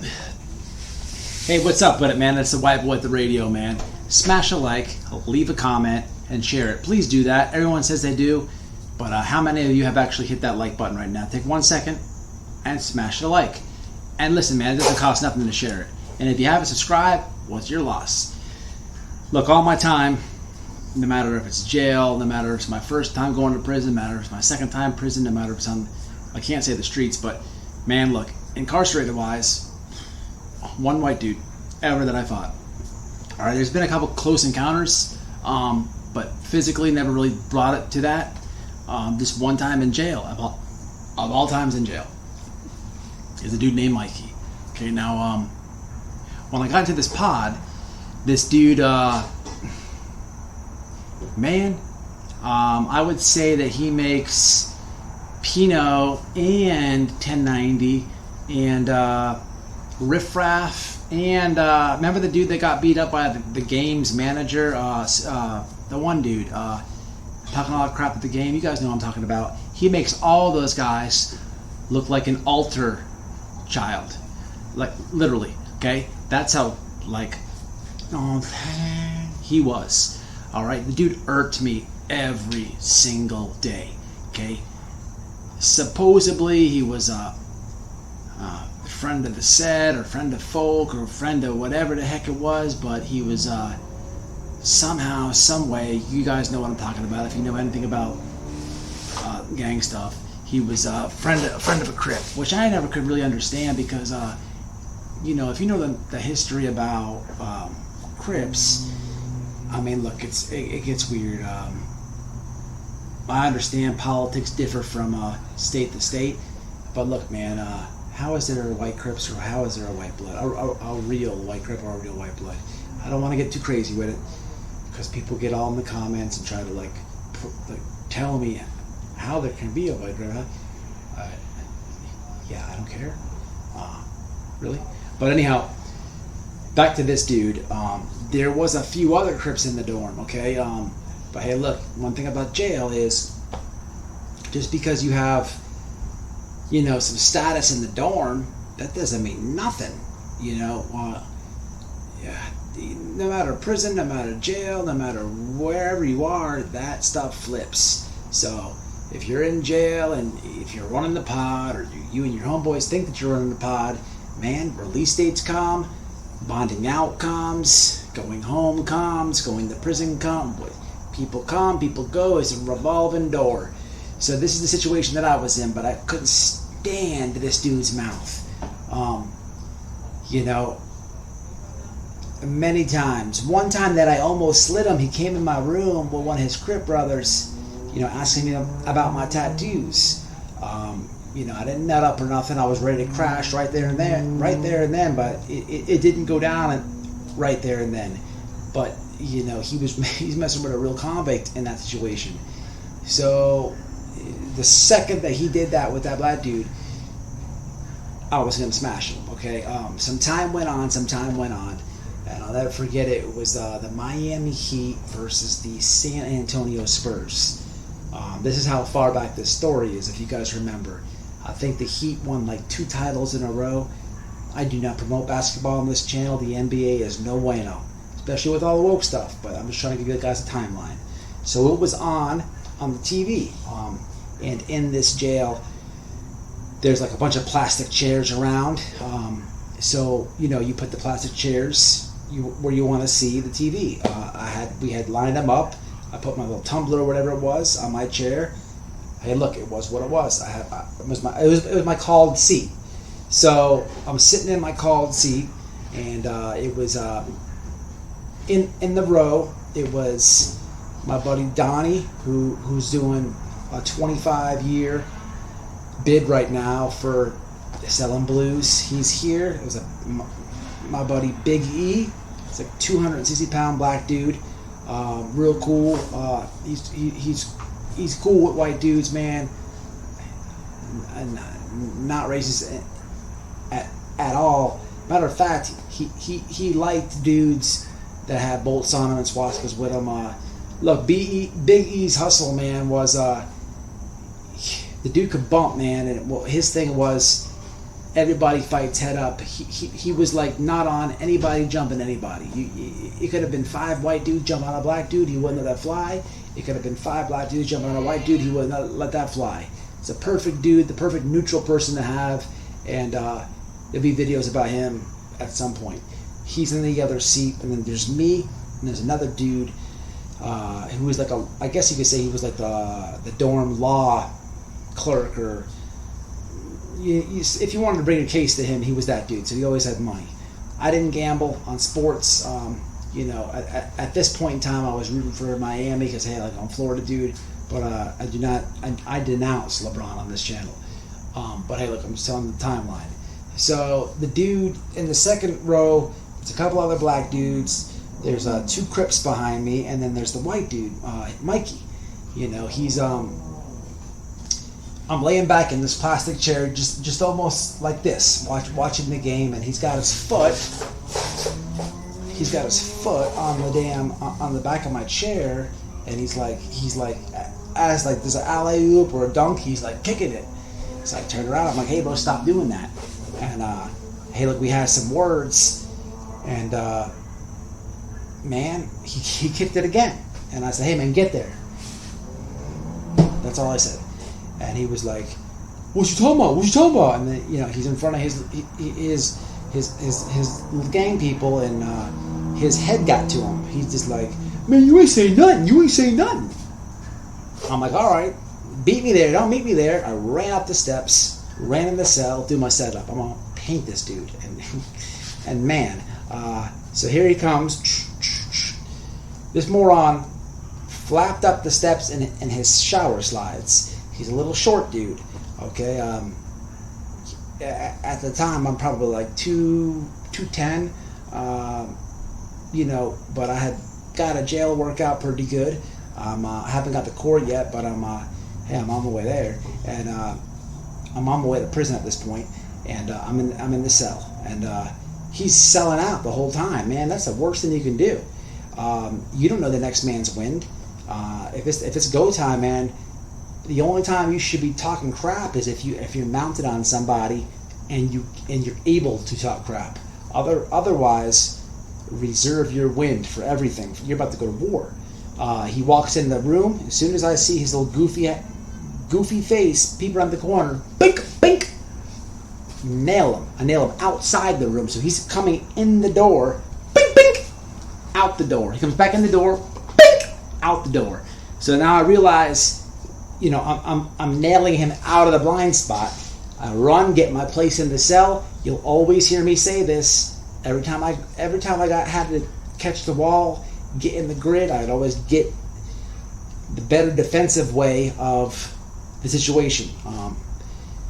Hey, what's up with it, man? It's the White Boy at the radio, man. Smash a like, leave a comment, and share it. Please do that. Everyone says they do, but how many of you have actually hit that like button right now? Take 1 second and smash a like. And listen, man, it doesn't cost nothing to share it. And if you haven't subscribed, what's your loss? Look, all my time, no matter if it's jail, no matter if it's my first time going to prison, no matter if it's my second time in prison, no matter if it's on, I can't say the streets, but man, look, incarcerated-wise, one white dude ever that I fought. All right, there's been a couple close encounters, but physically never really brought it to that. Just one time in jail, of all times in jail, is a dude named Mikey. Okay, now when I got into this pod, this dude, man, I would say that he makes Pinot and 1090 and riffraff, and remember the dude that got beat up by the game's manager, the one dude talking a lot of crap at the game. You guys know what I'm talking about. He makes all those guys look like an altar child, like literally. Okay, that's how he was. All right, the dude irked me every single day. Okay, supposedly he was a friend of the set, or friend of folk, or friend of whatever the heck it was, but he was somehow, some way, you guys know what I'm talking about if you know anything about gang stuff. He was a friend of a Crip, which I never could really understand, because you know, if you know the history about Crips, I mean, look, it gets weird. I understand politics differ from state to state, but look, man, how is there a white Crips, or how is there a white blood? A real white Crip or a real white blood? I don't want to get too crazy with it, because people get all in the comments and try to tell me how there can be a white Crip. Yeah, I don't care. Really? But anyhow, back to this dude. There was a few other Crips in the dorm, okay? But hey, look, one thing about jail is, just because you have, you know, some status in the dorm, that doesn't mean nothing. You know, yeah, no matter prison, no matter jail, no matter wherever you are, that stuff flips. So if you're in jail and if you're running the pod, or you and your homeboys think that you're running the pod, man, release dates come, bonding out comes, going home comes, going to prison comes. People come, people go. It's a revolving door. So this is the situation that I was in, but I couldn't stand this dude's mouth. You know, many times. One time that I almost slit him, he came in my room with one of his Crip brothers, you know, asking me about my tattoos. You know, I didn't nut up or nothing. I was ready to crash right there and then, but it didn't go down right there and then. But you know, he's messing with a real convict in that situation. So the second that he did that with that black dude, I was gonna smash him. Okay, some time went on, and I'll never forget it. It was the Miami Heat versus the San Antonio Spurs. This is how far back this story is, if you guys remember. I think the Heat won like 2 titles in a row. I do not promote basketball on this channel. The NBA is no bueno, especially with all the woke stuff, but I'm just trying to give you guys a timeline. So it was on the TV, and in this jail, there's like a bunch of plastic chairs around. So you know, you put the plastic chairs where you want to see the TV. We had lined them up. I put my little tumbler or whatever it was on my chair. Hey, look, it was what it was. It was my called seat. So I'm sitting in my called seat, and it was in the row. It was my buddy Donnie, who's doing a 25-year bid right now for selling blues. He's here. It was my buddy Big E. It's like 260-pound black dude. Real cool. He's cool with white dudes, man. Not racist at all. Matter of fact, he liked dudes that had bolts on them and swastikas with them. Look, Big E's hustle, man, was the dude could bump, man, and his thing was everybody fights head up. He was like not on anybody jumping anybody. It could have been 5 white dudes jumping on a black dude, he wouldn't let that fly. It could have been 5 black dudes jumping on a white dude, he wouldn't let that fly. It's a perfect dude, the perfect neutral person to have, and there'll be videos about him at some point. He's in the other seat, and then there's me, and there's another dude who was like I guess you could say he was like the dorm law clerk, or if you wanted to bring a case to him, he was that dude. So he always had money. I didn't gamble on sports. At this point in time, I was rooting for Miami because hey, like I'm a Florida dude. But I do not. I denounce LeBron on this channel. But hey, look, I'm just telling the timeline. So the dude in the second row, it's a couple other black dudes. There's 2 Crips behind me, and then there's the white dude, Mikey. He's I'm laying back in this plastic chair, just almost like this, watching the game, and he's got his foot on the back of my chair, and he's like as like there's an alley-oop or a dunk, he's like kicking it. So I turn around, I'm like, hey bro, stop doing that. And hey, look, we had some words, and man, he kicked it again. And I said, hey man, get there. That's all I said. And he was like, what you talking about? What you talking about? And then, he's in front of his gang people, and his head got to him. He's just like, man, you ain't saying nothing. You ain't saying nothing. I'm like, all right, beat me there. Don't meet me there. I ran up the steps, ran in the cell, do my setup. I'm gonna paint this dude. And man, so here he comes. This moron flapped up the steps in his shower slides. He's a little short dude. Okay. At the time, I'm probably like 210. But I had got a jail workout pretty good. I haven't got the court yet, but I'm on my way there, and I'm on my way to prison at this point, and I'm in the cell, and he's selling out the whole time. Man, that's the worst thing you can do. You don't know the next man's wind. If it's go time, man, the only time you should be talking crap is if you're mounted on somebody and you're able to talk crap. Otherwise, reserve your wind for everything. You're about to go to war. He walks in the room. As soon as I see his little goofy face peep around the corner, bink, bink, nail him. I nail him outside the room. So he's coming in the door, bink, bink, out the door. He comes back in the door, bink, out the door. So now I realize, I'm nailing him out of the blind spot. I run, get my place in the cell. You'll always hear me say this. Every time I had to catch the wall, get in the grid, I'd always get the better defensive way of the situation.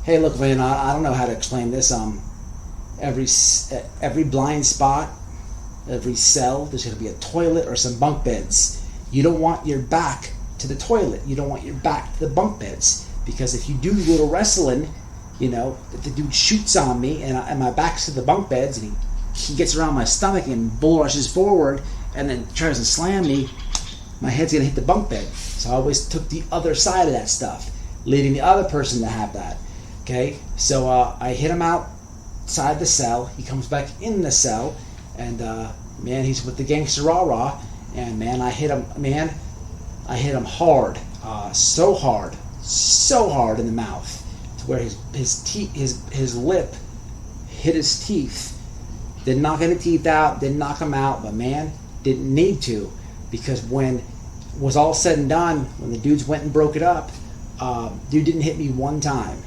Hey, look, man, I don't know how to explain this. Every blind spot, every cell, there's going to be a toilet or some bunk beds. You don't want your back to the toilet. You don't want your back to the bunk beds, because if you do a little wrestling, if the dude shoots on me and my back's to the bunk beds, and he gets around my stomach and bull rushes forward and then tries to slam me, my head's going to hit the bunk bed. So I always took the other side of that stuff, leaving the other person to have that. Okay, so I hit him outside the cell. He comes back in the cell, and man, he's with the gangster rah-rah, and man, I hit him hard, so hard in the mouth, to where his lip hit his teeth. Didn't knock any teeth out, didn't knock him out, but man, didn't need to, because when it was all said and done, when the dudes went and broke it up, dude didn't hit me one time.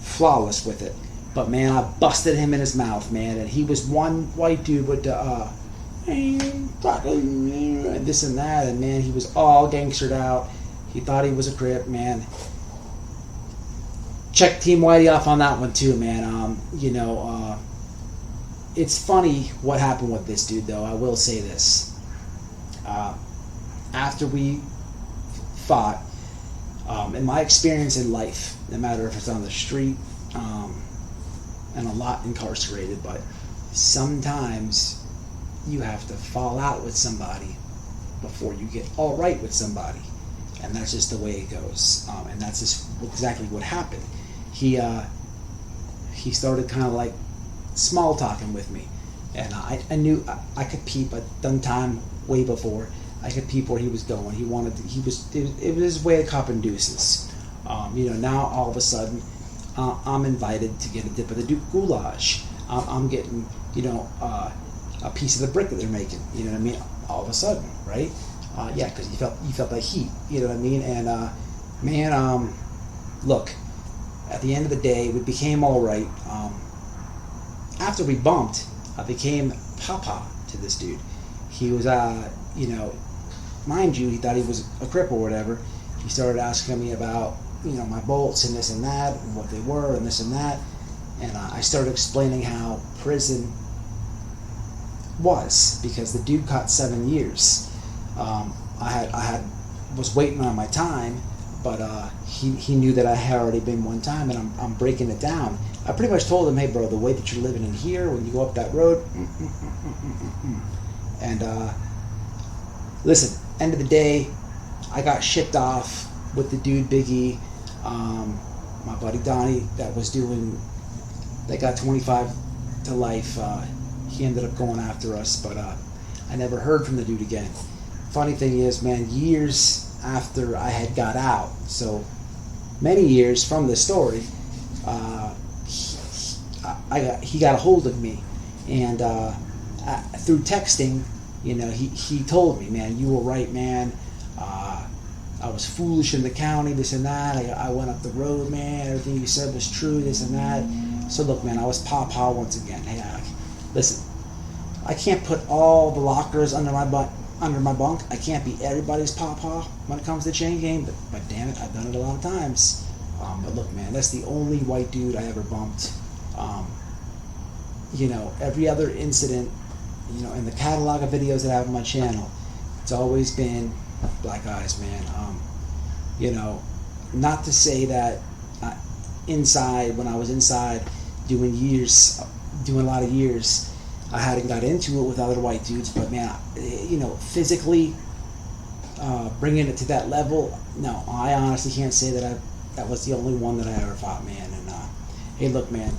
Flawless with it. But man, I busted him in his mouth, man, and he was one white dude with the this and that, and man, he was all gangstered out. He thought he was a Crip, man. Check Team Whitey off on that one too, man. It's funny what happened with this dude, though. I will say this. After we fought, in my experience in life, no matter if it's on the street, and a lot incarcerated, but sometimes you have to fall out with somebody before you get all right with somebody, and that's just the way it goes. And that's just exactly what happened. He he started kind of like small talking with me, and I knew I could peep. I'd done time way before. I could peep where he was going. It was his way of copping deuces. Now all of a sudden, I'm invited to get a dip of the goulash. I'm getting, a piece of the brick that they're making. You know what I mean? All of a sudden, right? Because you felt that heat. You know what I mean? And look, at the end of the day, we became all right. After we bumped, I became papa to this dude. He was, mind you, he thought he was a crip or whatever. He started asking me about, my bolts and this and that, and what they were and this and that. And I started explaining how prison was, because the dude caught 7 years. I was waiting on my time, but he knew that I had already been one time, and I'm breaking it down. I pretty much told him, hey bro, the way that you're living in here, when you go up that road, and listen, end of the day, I got shipped off with the dude Biggie, my buddy Donnie, that got 25 to life. He ended up going after us, but I never heard from the dude again. Funny thing is, man, years after I had got out, so many years from the story, he got a hold of me, and through texting, he told me, man, you were right, man. I was foolish in the county, this and that. I went up the road, man. Everything you said was true, this and that. So look, man, I was papa once again. Hey, listen, I can't put all the lockers under my bunk. I can't be everybody's papa when it comes to chain game, but damn it, I've done it a lot of times. But look, man, that's the only white dude I ever bumped. Every other incident, in the catalog of videos that I have on my channel, it's always been black guys, man. Not to say that when I was inside doing a lot of years, I hadn't got into it with other white dudes, but man, physically bringing it to that level, no, I honestly can't say that was the only one that I ever fought, man. And hey, look, man,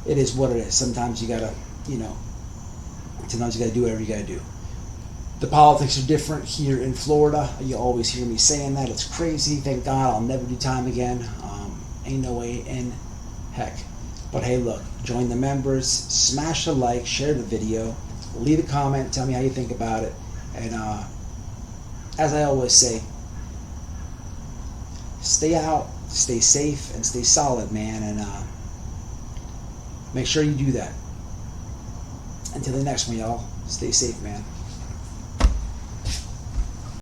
it is what it is. Sometimes you gotta do whatever you gotta do. The politics are different here in Florida. You always hear me saying that. It's crazy. Thank God I'll never do time again. Ain't no way in heck. But hey, look, join the members, smash the like, share the video, leave a comment, tell me how you think about it. And as I always say, stay out, stay safe, and stay solid, man. And make sure you do that. Until the next one, y'all. Stay safe, man.